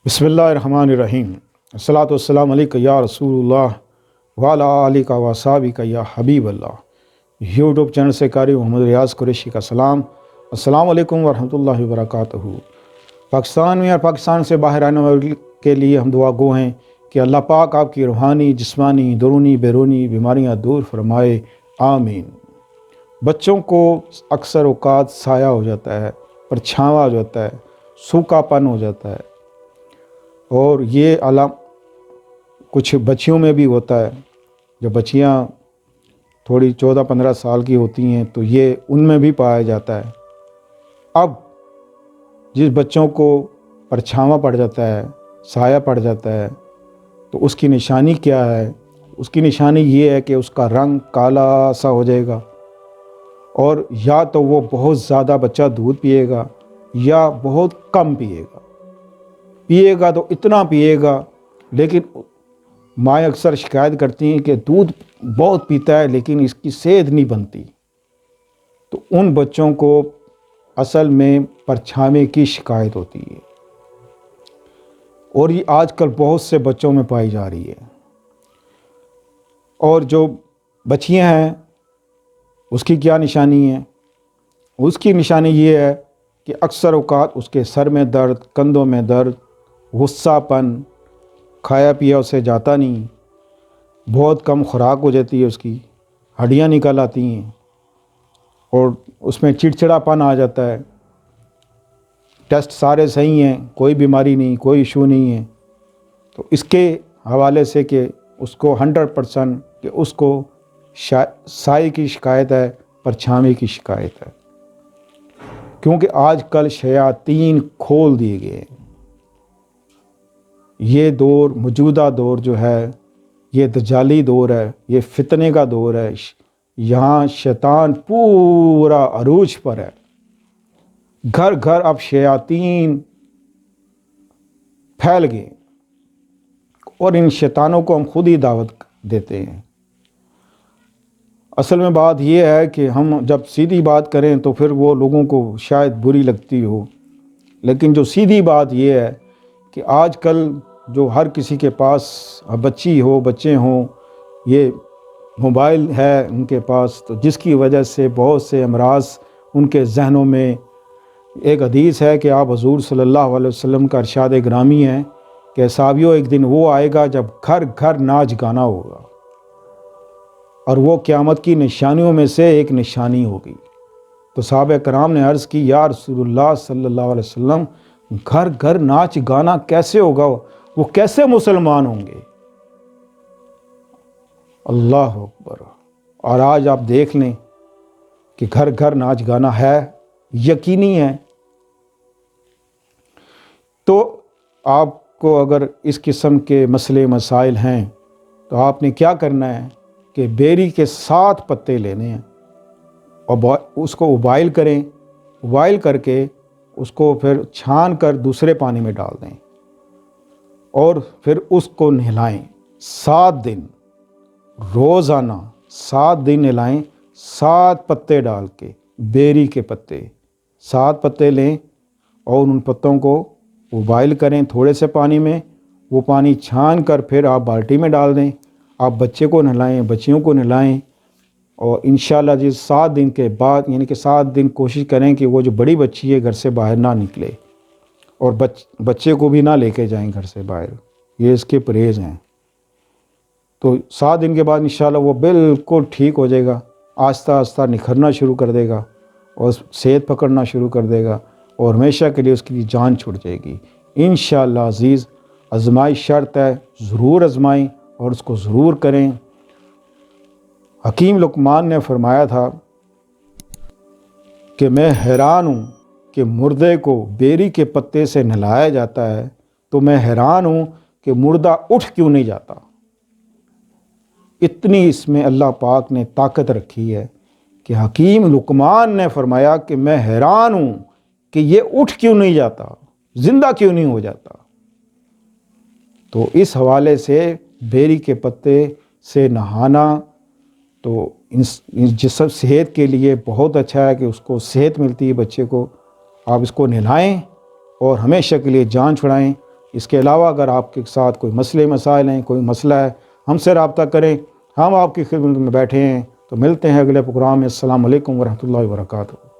बिस्मिल्लाहिर्रहमानिर्रहीम। अस्सलातु वस्सलामु अलैका या रसूलुल्लाह वाला आलिका व साबिका या हबीब अल्लाह। यूट्यूब चैनल से कारी मोहम्मद रियाज़ कुरैशी का सलाम। अस्सलामु अलैकुम वरहमतुल्लाहि वबरकातुहू। पाकिस्तान में और पाकिस्तान से बाहर आने वाले के लिए हम दुआ गो हैं कि अल्लाह पाक आपकी रूहानी, जिस्मानी, दरूनी, बैरूनी बीमारियाँ दूर फरमाए, आमीन। बच्चों को अक्सर औकात साया हो जाता है, परछावां हो जाता है, सूखापन हो जाता है, और ये आलम कुछ बच्चियों में भी होता है। जब बच्चियाँ थोड़ी 14-15 साल की होती हैं तो ये उनमें भी पाया जाता है। अब जिस बच्चों को परछावां पड़ जाता है, साया पड़ जाता है, तो उसकी निशानी क्या है? उसकी निशानी ये है कि उसका रंग काला सा हो जाएगा, और या तो वो बहुत ज़्यादा बच्चा दूध पिएगा या बहुत कम पिएगा। पिएगा तो इतना पिएगा, लेकिन माएँ अक्सर शिकायत करती हैं कि दूध बहुत पीता है लेकिन इसकी सेहत नहीं बनती। तो उन बच्चों को असल में परछावें की शिकायत होती है, और ये आजकल बहुत से बच्चों में पाई जा रही है। और जो बच्चियां हैं उसकी क्या निशानी है? उसकी निशानी ये है कि अक्सर औकात उसके सर में दर्द, कंधों में दर्द, गुस्सापन, खाया पिया उसे जाता नहीं, बहुत कम खुराक हो जाती है, उसकी हड्डियां निकल आती हैं, और उसमें चिड़चिड़ापन आ जाता है। टेस्ट सारे सही हैं, कोई बीमारी नहीं, कोई इशू नहीं है। तो इसके हवाले से कि उसको 100% कि उसको साए की शिकायत है, परछावें की शिकायत है, क्योंकि आजकल शयातीन खोल दिए गए हैं। ये दौर, मौजूदा दौर जो है, ये दजाली दौर है, ये फितने का दौर है। यहाँ शैतान पूरा अरूज पर है। घर घर अब शयातीन फैल गए, और इन शैतानों को हम खुद ही दावत देते हैं। असल में बात यह है कि हम जब सीधी बात करें तो फिर वो लोगों को शायद बुरी लगती हो, लेकिन जो सीधी बात यह है कि आजकल जो हर किसी के पास, बच्ची हो, बच्चे हों, ये मोबाइल है उनके पास, तो जिसकी वजह से बहुत से अमराज उनके जहनों में। एक हदीस है कि आप हजूर सल्लल्लाहु अलैहि वसल्लम का इरशाद ग्रामी है कि साहबियों, एक दिन वो आएगा जब घर घर नाच गाना होगा, और वो क़यामत की निशानियों में से एक निशानी होगी। तो साहबे कराम ने अर्ज़ की, या रसूलुल्लाह सल्लल्लाहु अलैहि वसल्लम, घर घर नाच गाना कैसे होगा? वो कैसे मुसलमान होंगे? अल्लाह अकबर। और आज आप देख लें कि घर घर नाच गाना है, यकीनी है। तो आपको अगर इस किस्म के मसले मसाइल हैं तो आपने क्या करना है कि बेरी के 7 पत्ते लेने हैं, और उसको उबाइल करें। उबाइल करके उसको फिर छान कर दूसरे पानी में डाल दें, और फिर उसको नहलाएं 7 दिन, रोज़ाना 7 दिन नहलाएं। 7 पत्ते डाल के, बेरी के पत्ते 7 पत्ते लें, और उन पत्तों को उबाइल करें थोड़े से पानी में। वो पानी छान कर फिर आप बाल्टी में डाल दें। आप बच्चे को नहलाएं, बच्चियों को नहलाएं, और इंशाल्लाह जी 7 दिन के बाद, यानी कि 7 दिन कोशिश करें कि वो जो बड़ी बच्ची है घर से बाहर ना निकले, और बच्चे को भी ना लेके जाएं घर से बाहर। ये इसके परहेज़ हैं। तो 7 दिन के बाद इंशाल्लाह वो बिल्कुल ठीक हो जाएगा, आस्ता आस्ता निखरना शुरू कर देगा, और सेहत पकड़ना शुरू कर देगा, और हमेशा के लिए उसकी जान छूट जाएगी इंशाल्लाह अज़ीज़। आज़माइश शर्त है, ज़रूर आज़माएं और उसको ज़रूर करें। हकीम लुकमान ने फरमाया था कि मैं हैरान हूँ कि मुर्दे को बेरी के पत्ते से नहलाया जाता है, तो मैं हैरान हूँ कि मुर्दा उठ क्यों नहीं जाता। इतनी इसमें अल्लाह पाक ने ताकत रखी है कि हकीम लुकमान ने फरमाया कि मैं हैरान हूँ कि ये उठ क्यों नहीं जाता, ज़िंदा क्यों नहीं हो जाता। तो इस हवाले से बेरी के पत्ते से नहाना तो जिस्म सेहत के लिए बहुत अच्छा है, कि उसको सेहत मिलती है बच्चे को। आप इसको नहलाएं और हमेशा के लिए जान छुड़ाएं। اس کے علاوہ اگر آپ کے ساتھ کوئی مسئلے مسائل ہیں، کوئی مسئلہ ہے، ہم سے رابطہ کریں، ہم آپ کی خدمت میں بیٹھے ہیں۔ تو ملتے ہیں اگلے پروگرام میں۔ السلام علیکم ورحمۃ اللہ وبرکاتہ۔